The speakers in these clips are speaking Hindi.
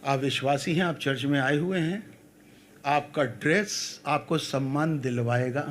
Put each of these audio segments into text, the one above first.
आप विश्वासी हैं, आप चर्च में आए हुए हैं, आपका ड्रेस आपको सम्मान दिलवाएगा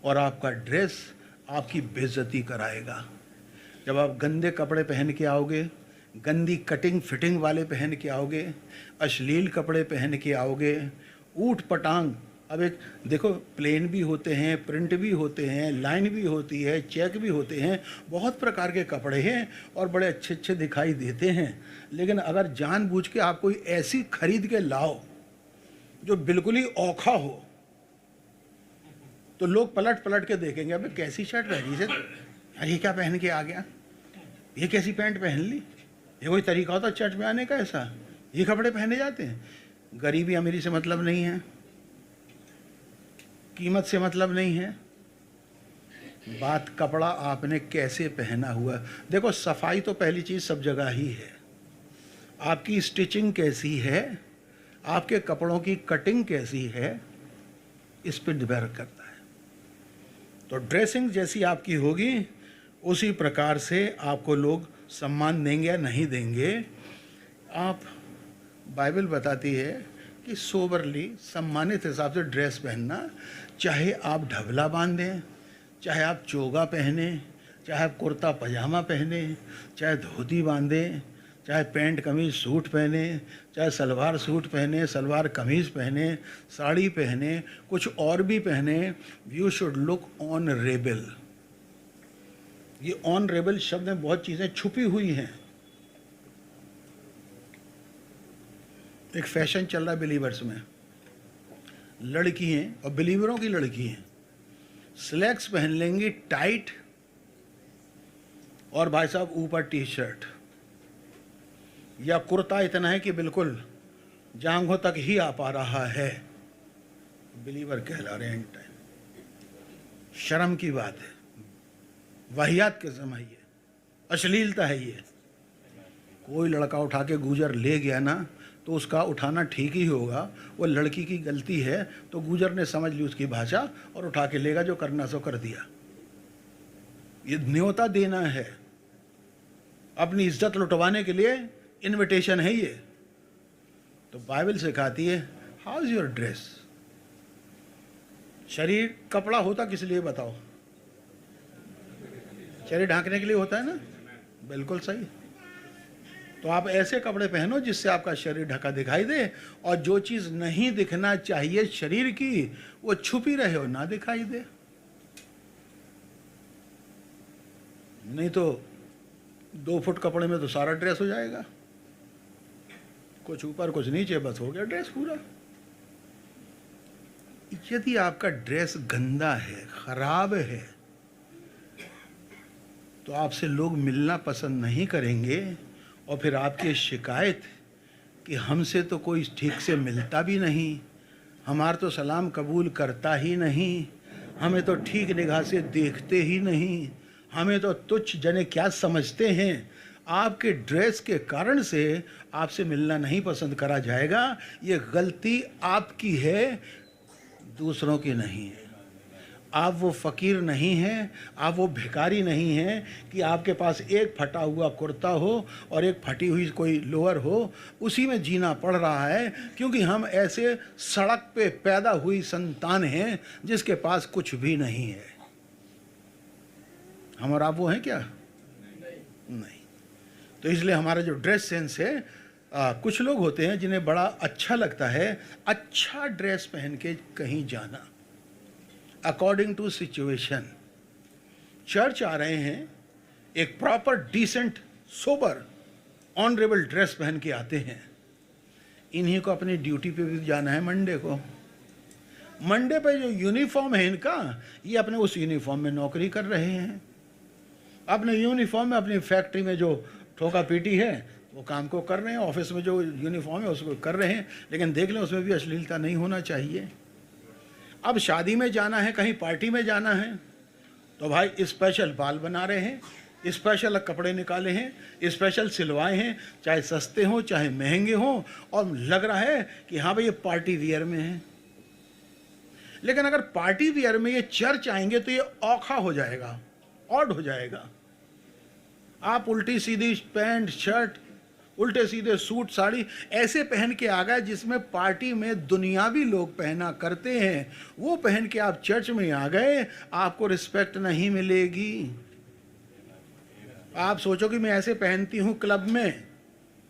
और आपका ड्रेस आपकी बेइज्जती कराएगा। जब आप गंदे कपड़े पहन के आओगे, गंदी कटिंग फिटिंग वाले पहन के आओगे, अश्लील कपड़े पहन के आओगे, ऊट पटांग, अब एक देखो, प्लेन भी होते हैं, प्रिंट भी होते हैं, लाइन भी होती है, चेक भी होते हैं, बहुत प्रकार के कपड़े हैं और बड़े अच्छे अच्छे दिखाई देते हैं। लेकिन अगर जानबूझ के आप कोई ऐसी खरीद के लाओ जो बिल्कुल ही औखा हो, तो लोग पलट पलट के देखेंगे, अबे कैसी शर्ट पहनी से, ये क्या पहन के आ गया, ये कैसी पैंट पहन ली, ये कोई तरीका होता चर्च में आने का, ऐसा ये कपड़े पहने जाते हैं। गरीबी अमीरी से मतलब नहीं है, कीमत से मतलब नहीं है, बात कपड़ा आपने कैसे पहना हुआ। देखो, सफाई तो पहली चीज़ सब जगह ही है, आपकी स्टिचिंग कैसी है, आपके कपड़ों की कटिंग कैसी है, इस पर डिपेंड करता है। तो ड्रेसिंग जैसी आपकी होगी, उसी प्रकार से आपको लोग सम्मान देंगे या नहीं देंगे। आप, बाइबल बताती है कि सोबरली, सम्मानित हिसाब से ड्रेस पहनना, चाहे आप ढबला बांधें, चाहे आप चोगा पहने, चाहे आप कुर्ता पजामा पहने, चाहे धोती बांधें, चाहे पैंट कमीज सूट पहने, चाहे सलवार सूट पहने, सलवार कमीज पहने, साड़ी पहने, कुछ और भी पहने, यू शुड लुक ऑनरेबल। ये ऑनरेबल शब्द में बहुत चीज़ें छुपी हुई हैं। एक फैशन चल रहा है बिलीवर्स में, लड़की हैं और बिलीवरों की लड़की हैं, स्लैक्स पहन लेंगी टाइट और भाई साहब ऊपर टी शर्ट या कुर्ता इतना है कि बिल्कुल जांघों तक ही आ पा रहा है, बिलीवर कहला रहे हैं। टाइम शर्म की बात है, वाहियात किस्म है, ये अश्लीलता है। ये कोई लड़का उठा के गूजर ले गया ना, तो उसका उठाना ठीक ही होगा, वो लड़की की गलती है तो गूजर ने समझ ली उसकी भाषा और उठा के लेगा, जो करना सो कर दिया। ये न्योता देना है, अपनी इज्जत लुटवाने के लिए इनविटेशन है ये। तो बाइबल सिखाती है, हाउ इज योर ड्रेस। शरीर कपड़ा होता किस लिए बताओ, शरीर ढांकने के लिए होता है ना, बिल्कुल सही। तो आप ऐसे कपड़े पहनो जिससे आपका शरीर ढका दिखाई दे, और जो चीज़ नहीं दिखना चाहिए शरीर की वो छुपी रहे और ना दिखाई दे। नहीं तो 2 फुट कपड़े में तो सारा ड्रेस हो जाएगा, कुछ ऊपर कुछ नीचे, बस हो गया ड्रेस पूरा। यदि आपका ड्रेस गंदा है, खराब है, तो आपसे लोग मिलना पसंद नहीं करेंगे और फिर आपकी शिकायत कि हमसे तो कोई ठीक से मिलता भी नहीं, हमारा तो सलाम कबूल करता ही नहीं, हमें तो ठीक निगाह से देखते ही नहीं, हमें तो तुच्छ जने क्या समझते हैं। आपके ड्रेस के कारण से आपसे मिलना नहीं पसंद करा जाएगा। ये गलती आपकी है, दूसरों की नहीं है। आप वो फ़कीर नहीं हैं, आप वो भिखारी नहीं हैं कि आपके पास एक फटा हुआ कुर्ता हो और एक फटी हुई कोई लोअर हो, उसी में जीना पड़ रहा है, क्योंकि हम ऐसे सड़क पे पैदा हुई संतान हैं जिसके पास कुछ भी नहीं है। हम और आप वो हैं क्या? नहीं। तो इसलिए हमारा जो ड्रेस सेंस है, कुछ लोग होते हैं जिन्हें बड़ा अच्छा लगता है अच्छा ड्रेस पहन के कहीं जाना, अकॉर्डिंग टू सिचुएशन। चर्च आ रहे हैं, एक proper decent sober honourable dress पहन के आते हैं। इन्हीं को अपनी ड्यूटी पे भी जाना है मंडे को। मंडे पे जो यूनिफॉर्म है इनका, ये अपने उस यूनिफॉर्म में नौकरी कर रहे हैं, अपने यूनिफॉर्म में अपनी फैक्ट्री में जो ठोका पीटी है वो काम को कर रहे हैं, ऑफिस में जो यूनिफॉर्म है उसको कर रहे हैं, लेकिन देख लें उसमें भी अश्लीलता नहीं होना चाहिए। अब शादी में जाना है, कहीं पार्टी में जाना है, तो भाई स्पेशल बाल बना रहे हैं, स्पेशल कपड़े निकाले हैं, स्पेशल सिलवाए हैं, चाहे सस्ते हों चाहे महंगे हों, और लग रहा है कि हाँ भाई ये पार्टी वियर में है। लेकिन अगर पार्टी वियर में ये चर्च आएंगे तो ये औखा हो जाएगा, ऑड हो जाएगा। आप उल्टी सीधी पैंट शर्ट उल्टे सीधे सूट साड़ी ऐसे पहन के आ गए जिसमें पार्टी में दुनियावी लोग पहना करते हैं, वो पहन के आप चर्च में आ गए, आपको रिस्पेक्ट नहीं मिलेगी। आप सोचो कि मैं ऐसे पहनती हूँ क्लब में,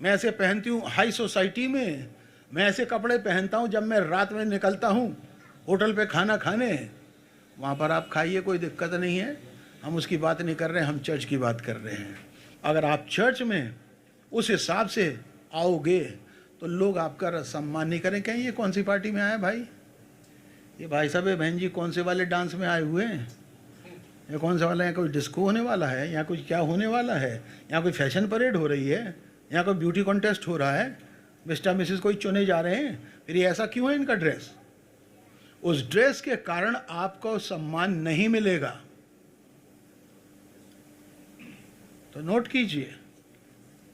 मैं ऐसे पहनती हूँ हाई सोसाइटी में, मैं ऐसे कपड़े पहनता हूँ जब मैं रात में निकलता हूँ होटल पे खाना खाने, वहाँ पर आप खाइए, कोई दिक्कत नहीं है, हम उसकी बात नहीं कर रहे हैं, हम चर्च की बात कर रहे हैं। अगर आप चर्च में उस हिसाब से आओगे तो लोग आपका सम्मान नहीं करें, कहें ये कौन सी पार्टी में आए भाई, ये भाई साहब बहन जी कौन से वाले डांस में आए हुए हैं, ये कौन सा वाला, यहाँ कोई डिस्को होने वाला है, यहाँ कुछ क्या होने वाला है, यहाँ कोई फैशन परेड हो रही है, यहाँ कोई ब्यूटी कॉन्टेस्ट हो रहा है, मिस्टर मिसेस कोई चुने जा रहे हैं, फिर ये ऐसा क्यों है इनका ड्रेस। उस ड्रेस के कारण आपको सम्मान नहीं मिलेगा। तो नोट कीजिए,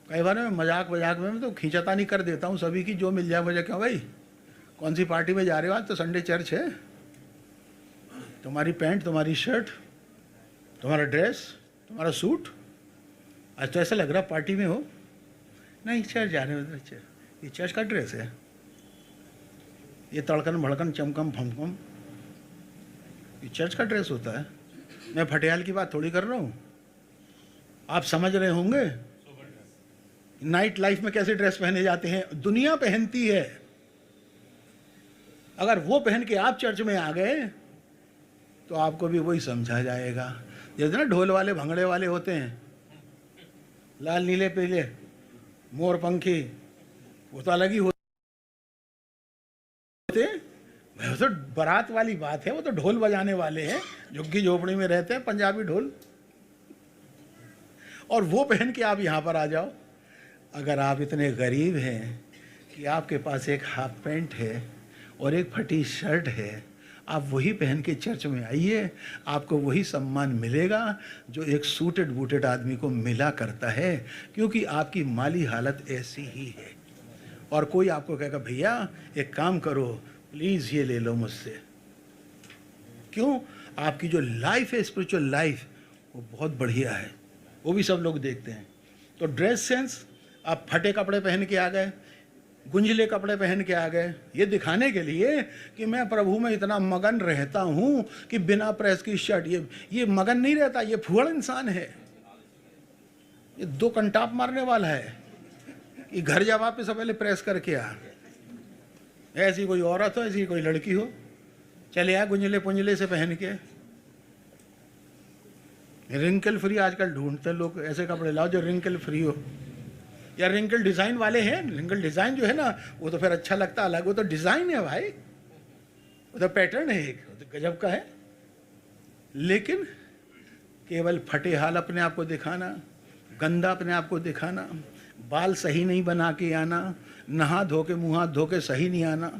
कई बार मैं मजाक में तो खींचातानी कर देता हूँ सभी की, जो मिल जाए मुझे, क्यों भाई कौन सी पार्टी में जा रहे हो, आज तो संडे चर्च है, तुम्हारी पैंट, तुम्हारी शर्ट, तुम्हारा ड्रेस, तुम्हारा सूट, आज तो ऐसा लग रहा पार्टी में हो। नहीं, चर्च जा रहे हो, ये चर्च का ड्रेस है, ये तड़कन भड़कन चमकम फमकम ये चर्च का ड्रेस होता है। मैं फटियाल की बात थोड़ी कर रहा हूँ, आप समझ रहे होंगे नाइट लाइफ में कैसे ड्रेस पहने जाते हैं, दुनिया पहनती है। अगर वो पहन के आप चर्च में आ गए तो आपको भी वही समझा जाएगा। जैसे ना ढोल वाले भंगड़े वाले होते हैं, लाल नीले पीले मोर पंखी, वो तो अलग ही होते, वो तो बारात वाली बात है, वो तो ढोल बजाने वाले हैं, झुग्गी झोपड़ी में रहते हैं, पंजाबी ढोल, और वो पहन के आप यहाँ पर आ जाओ। अगर आप इतने गरीब हैं कि आपके पास एक हाफ पैंट है और एक फटी शर्ट है, आप वही पहन के चर्च में आइए, आपको वही सम्मान मिलेगा जो एक सूटेड बूटेड आदमी को मिला करता है, क्योंकि आपकी माली हालत ऐसी ही है। और कोई आपको कहेगा भैया एक काम करो प्लीज़ ये ले लो मुझसे, क्यों, आपकी जो लाइफ है स्पिरिचुअल लाइफ वो बहुत बढ़िया है, वो भी सब लोग देखते हैं। तो ड्रेस सेंस, आप फटे कपड़े पहन के आ गए, गुंजले कपड़े पहन के आ गए, ये दिखाने के लिए कि मैं प्रभु में इतना मगन रहता हूँ कि बिना प्रेस की शर्ट, ये मगन नहीं रहता, ये फुहड़ इंसान है, ये दो कंटाप मारने वाला है कि घर जा वापस पहले प्रेस करके आ। ऐसी कोई औरत हो, ऐसी कोई लड़की हो, चले आ गुंजले पुंजले से पहन के। रिंकल फ्री आजकल ढूंढते लोग, ऐसे कपड़े लाओ जो रिंकल फ्री हो, या रिंकल डिज़ाइन वाले हैं, रिंकल डिज़ाइन जो है ना वो तो फिर अच्छा लगता अलग, वो तो डिज़ाइन है भाई, वो तो पैटर्न है एक, वो तो गजब का है। लेकिन केवल फटे हाल अपने आप को दिखाना, गंदा अपने आप को दिखाना, बाल सही नहीं बना के आना, नहा धो के मुँह हाथ धो के सही नहीं आना,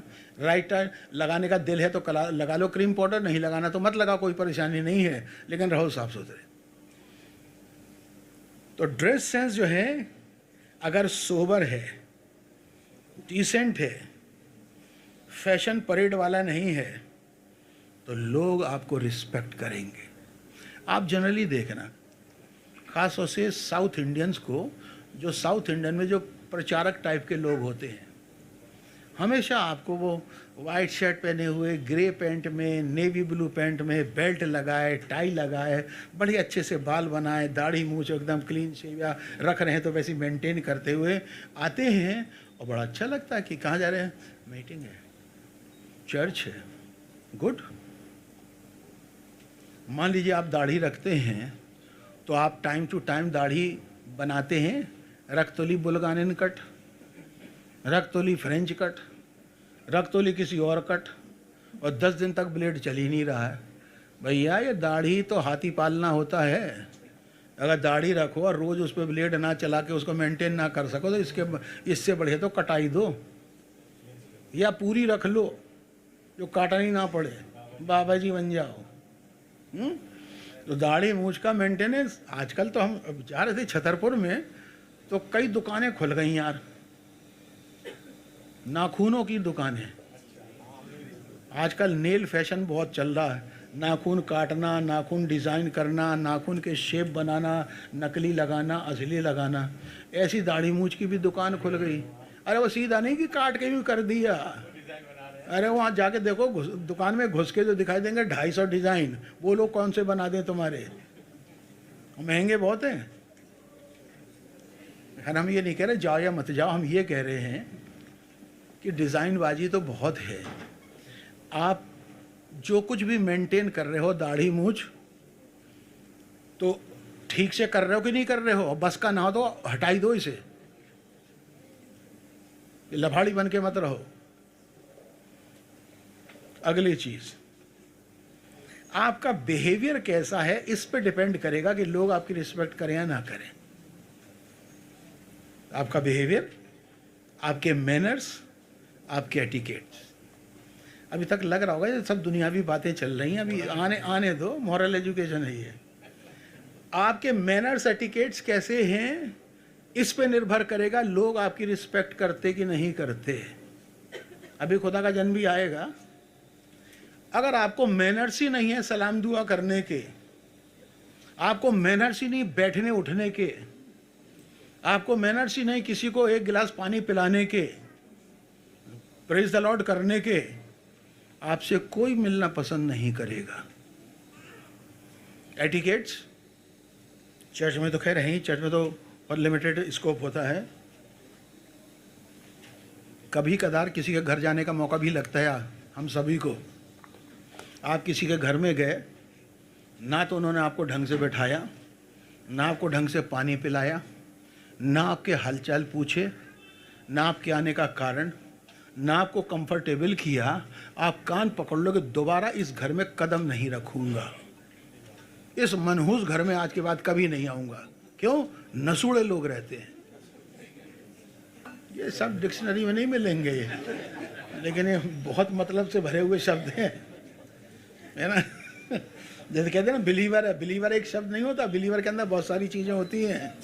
राइटर लगाने का दिल है तो लगा लो क्रीम पाउडर, नहीं लगाना तो मत लगा, कोई परेशानी नहीं है, लेकिन रहो साफ सुथरे। तो ड्रेस सेंस जो है अगर सोबर है, डिसेंट है, फैशन परेड वाला नहीं है, तो लोग आपको रिस्पेक्ट करेंगे। आप जनरली देखना, खास तौर से साउथ इंडियंस को, जो साउथ इंडियन में जो प्रचारक टाइप के लोग होते हैं, हमेशा आपको वो वाइट शर्ट पहने हुए, ग्रे पैंट में, नेवी ब्लू पैंट में, बेल्ट लगाए, टाई लगाए, बड़े अच्छे से बाल बनाए, दाढ़ी मूंछ एकदम क्लीन शेव रख रहे हैं तो वैसे मेंटेन करते हुए आते हैं, और बड़ा अच्छा लगता है कि कहाँ जा रहे हैं, मीटिंग है, चर्च है, गुड। मान लीजिए आप दाढ़ी रखते हैं तो आप टाइम टू टाइम दाढ़ी बनाते हैं, रख-तोली बुलगानेन कट, रख-तोली फ्रेंच कट, रख-तोली किसी और कट, और 10 दिन तक ब्लेड चल ही नहीं रहा है। भैया ये दाढ़ी तो हाथी पालना होता है, अगर दाढ़ी रखो और रोज़ उस पर ब्लेड ना चला के उसको मेंटेन ना कर सको तो इससे बढ़िया तो कटाई दो, या पूरी रख लो जो काटनी ना पड़े, बाबा जी बन जाओ। तो दाढ़ी मूछ का मेंटेनेंस, आजकल तो हम जा रहे थे छतरपुर में तो कई दुकानें खुल गई यार, नाखूनों की दुकानें। आजकल नेल फैशन बहुत चल रहा है, नाखून काटना, नाखून डिज़ाइन करना, नाखून के शेप बनाना, नकली लगाना, असली लगाना। ऐसी दाढ़ी मूछ की भी दुकान खुल गई। अरे वो सीधा नहीं कि काट के भी कर दिया, अरे वहाँ जाके देखो, दुकान में घुस के जो दिखाई देंगे 250 डिज़ाइन, वो लोग कौन से बना दें तुम्हारे, महंगे बहुत हैं। खैर हम ये नहीं कह रहे जाओ या मत जाओ, हम ये कह रहे हैं कि डिज़ाइन बाजी तो बहुत है। आप जो कुछ भी मेंटेन कर रहे हो, दाढ़ी मूछ, तो ठीक से कर रहे हो कि नहीं कर रहे हो? बस का ना हो तो हटाई दो इसे, लफाड़ी बन के मत रहो। अगली चीज, आपका बिहेवियर कैसा है, इस पे डिपेंड करेगा कि लोग आपकी रिस्पेक्ट करें या ना करें। आपका बिहेवियर, आपके मैनर्स, आपके एटिकेट्स। अभी तक लग रहा होगा ये सब दुनियावी बातें चल रही हैं, अभी आने दो, मॉरल एजुकेशन है ये। आपके मैनर्स एटिकेट्स कैसे हैं, इस पे निर्भर करेगा लोग आपकी रिस्पेक्ट करते कि नहीं करते। अभी खुदा का जन्म भी आएगा, अगर आपको मैनर्स ही नहीं है सलाम दुआ करने के, आपको मैनर्स ही नहीं बैठने उठने के, आपको मैनर्स ही नहीं किसी को एक गिलास पानी पिलाने के, प्रेज द लॉर्ड करने के, आपसे कोई मिलना पसंद नहीं करेगा। एटिकेट्स चर्च में तो खैर है ही, चर्च में तो पर लिमिटेड स्कोप होता है। कभी कदार किसी के घर जाने का मौका भी लगता है हम सभी को। आप किसी के घर में गए, ना तो उन्होंने आपको ढंग से बैठाया, ना आपको ढंग से पानी पिलाया, ना आपके हालचाल पूछे, ना आपके आने का कारण, ना आपको कंफर्टेबल किया, आप कान पकड़ लो कि दोबारा इस घर में कदम नहीं रखूँगा, इस मनहूस घर में आज के बाद कभी नहीं आऊँगा। क्यों? नसूड़े लोग रहते हैं। ये सब डिक्शनरी में नहीं मिलेंगे ये, लेकिन ये बहुत मतलब से भरे हुए शब्द हैं, है ना। जैसे कहते हैं ना बिलीवर है, बिलीवर एक शब्द नहीं होता, बिलीवर के अंदर बहुत सारी चीज़ें होती हैं,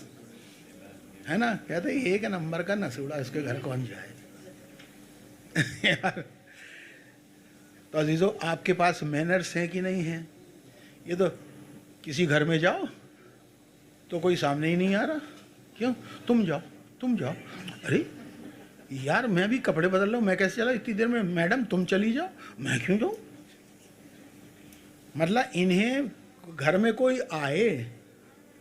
है ना। कहते हैं एक नंबर का नसूड़ा, इसके घर कौन जाए। यार तो अजीज़ों, आपके पास मैनर्स हैं कि नहीं हैं? ये तो किसी घर में जाओ तो कोई सामने ही नहीं आ रहा, क्यों? तुम जाओ, तुम जाओ। अरे यार मैं भी कपड़े बदल रहा हूँ, मैं कैसे चला इतनी देर में? मैडम तुम चली जाओ, मैं क्यों जाऊँ? मतलब इन्हें घर में कोई आए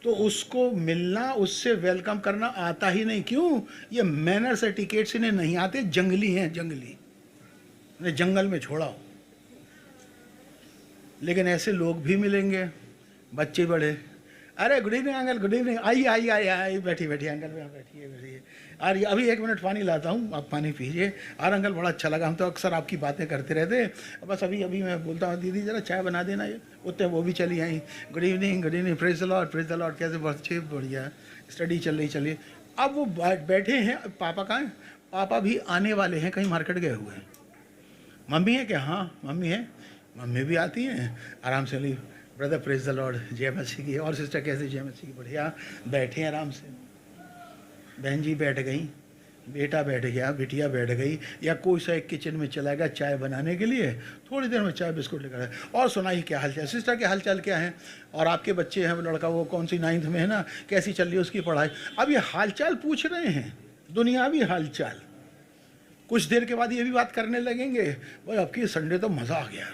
तो उसको मिलना, उससे वेलकम करना आता ही नहीं। क्यों? ये मैनर्स एटिकेट्स इन्हें नहीं आते, जंगली हैं, जंगली, इन्हें जंगल में छोड़ाओ। लेकिन ऐसे लोग भी मिलेंगे, बच्चे बड़े, अरे good evening uncle, good evening, आइए आइए आइए आइए, बैठिए अंकल, यहाँ बैठिए बैठिए, अरे अभी 1 मिनट पानी लाता हूँ, आप पानी पीजिए। अरे अंकल बड़ा अच्छा लगा, हम तो अक्सर आपकी बातें करते रहते, बस अभी अभी मैं बोलता हूँ दीदी ज़रा चाय बना देना, ये उतने वो भी चली आई, good evening, praise the lord, praise the lord, कैसे? बच्चे बढ़िया, स्टडी चल रही, चलिए। अब वो बैठे हैं, पापा कहाँ हैं? पापा भी आने वाले हैं, कहीं मार्केट गए हुए हैं। मम्मी है क्या? हाँ मम्मी है। मम्मी भी आती हैं, आराम से ली, ब्रदर प्रेज द लॉर्ड, जय मसीह की। और सिस्टर कैसे? जय मसीह की, बढ़िया, बैठे हैं आराम से। बहन जी बैठ गई, बेटा बैठ गया, बिटिया बैठ गई, या कोई सा एक किचन में चला गया चाय बनाने के लिए, थोड़ी देर में चाय बिस्कुट लेकर आए, और सुनाइए क्या हालचाल, सिस्टर के हालचाल क्या है, और आपके बच्चे हैं, लड़का वो कौन सी 9th में है ना, कैसी चल रही है उसकी पढ़ाई। अब ये हालचाल पूछ रहे हैं, दुनियावी हालचाल। कुछ देर के बाद ये भी बात करने लगेंगे, भाई आपकी संडे तो मज़ा आ गया,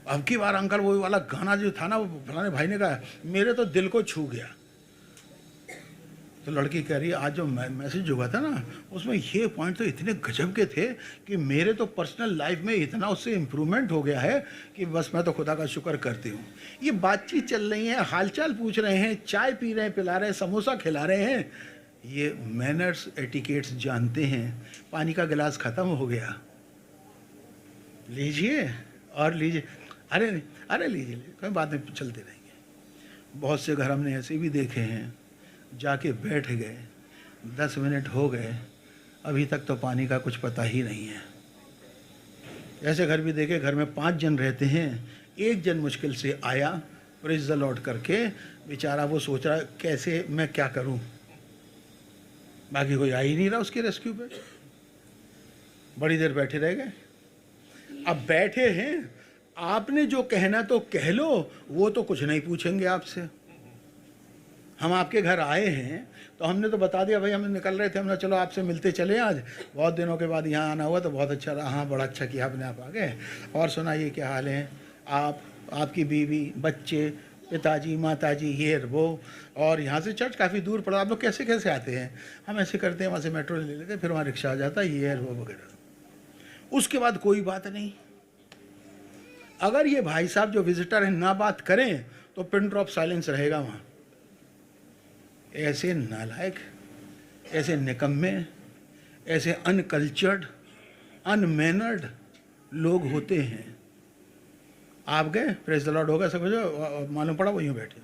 अब की बार अंकल वो वाला गाना जो था ना, वो फलाने भाई ने कहा, मेरे तो दिल को छू गया। तो लड़की कह रही है आज जो मैसेज हुआ था ना, उसमें ये पॉइंट तो इतने गजब के थे कि मेरे तो पर्सनल लाइफ में इतना उससे इम्प्रूवमेंट हो गया है कि बस मैं तो खुदा का शुक्र करती हूँ। ये बातचीत चल रही है, हालचाल पूछ रहे हैं, चाय पी रहे हैं, पिला रहे हैं, समोसा खिला रहे हैं, ये मैनर्स एटिकेट्स जानते हैं। पानी का गिलास ख़त्म हो गया, लीजिए और लीजिए, अरे अरे लीजिए, कोई बात नहीं, चलते रहेंगे। बहुत से घर हमने ऐसे भी देखे हैं, जाके बैठ गए, 10 मिनट हो गए, अभी तक तो पानी का कुछ पता ही नहीं है। ऐसे घर भी देखे, घर में 5 जन रहते हैं, एक जन मुश्किल से आया, प्रेज द लॉर्ड करके, बेचारा वो सोच रहा कैसे मैं क्या करूं, बाकी कोई आ ही नहीं रहा उसके रेस्क्यू पे। बड़ी देर बैठे रह गए। अब बैठे हैं आपने जो कहना तो कह लो, वो तो कुछ नहीं पूछेंगे आपसे। हम आपके घर आए हैं तो हमने तो बता दिया, भाई हम निकल रहे थे, हमने चलो आपसे मिलते चले, आज बहुत दिनों के बाद यहाँ आना हुआ तो बहुत अच्छा रहा। हाँ, बड़ा अच्छा किया आपने, आप आ गए। और सुनाइए क्या हाल है, आप, आपकी बीवी, बच्चे, पिताजी, माताजी, ये वो। और यहाँ से चर्च काफ़ी दूर पड़ा, आप लोग कैसे कैसे आते हैं? हम ऐसे करते हैं, वहाँ से मेट्रो ले लेते हैं, फिर वहाँ रिक्शा आ जाता है, ये वो वगैरह। उसके बाद कोई बात नहीं। अगर ये भाई साहब जो विजिटर हैं ना बात करें तो पिन ड्रॉप साइलेंस रहेगा वहाँ। ऐसे नालायक, ऐसे निकम्मे, ऐसे अनकल्चर्ड, अनमैनर्ड लोग होते हैं। आप गए, प्रेज द लॉर्ड होगा, सब कुछ मालूम पड़ा, वो यूँ बैठे।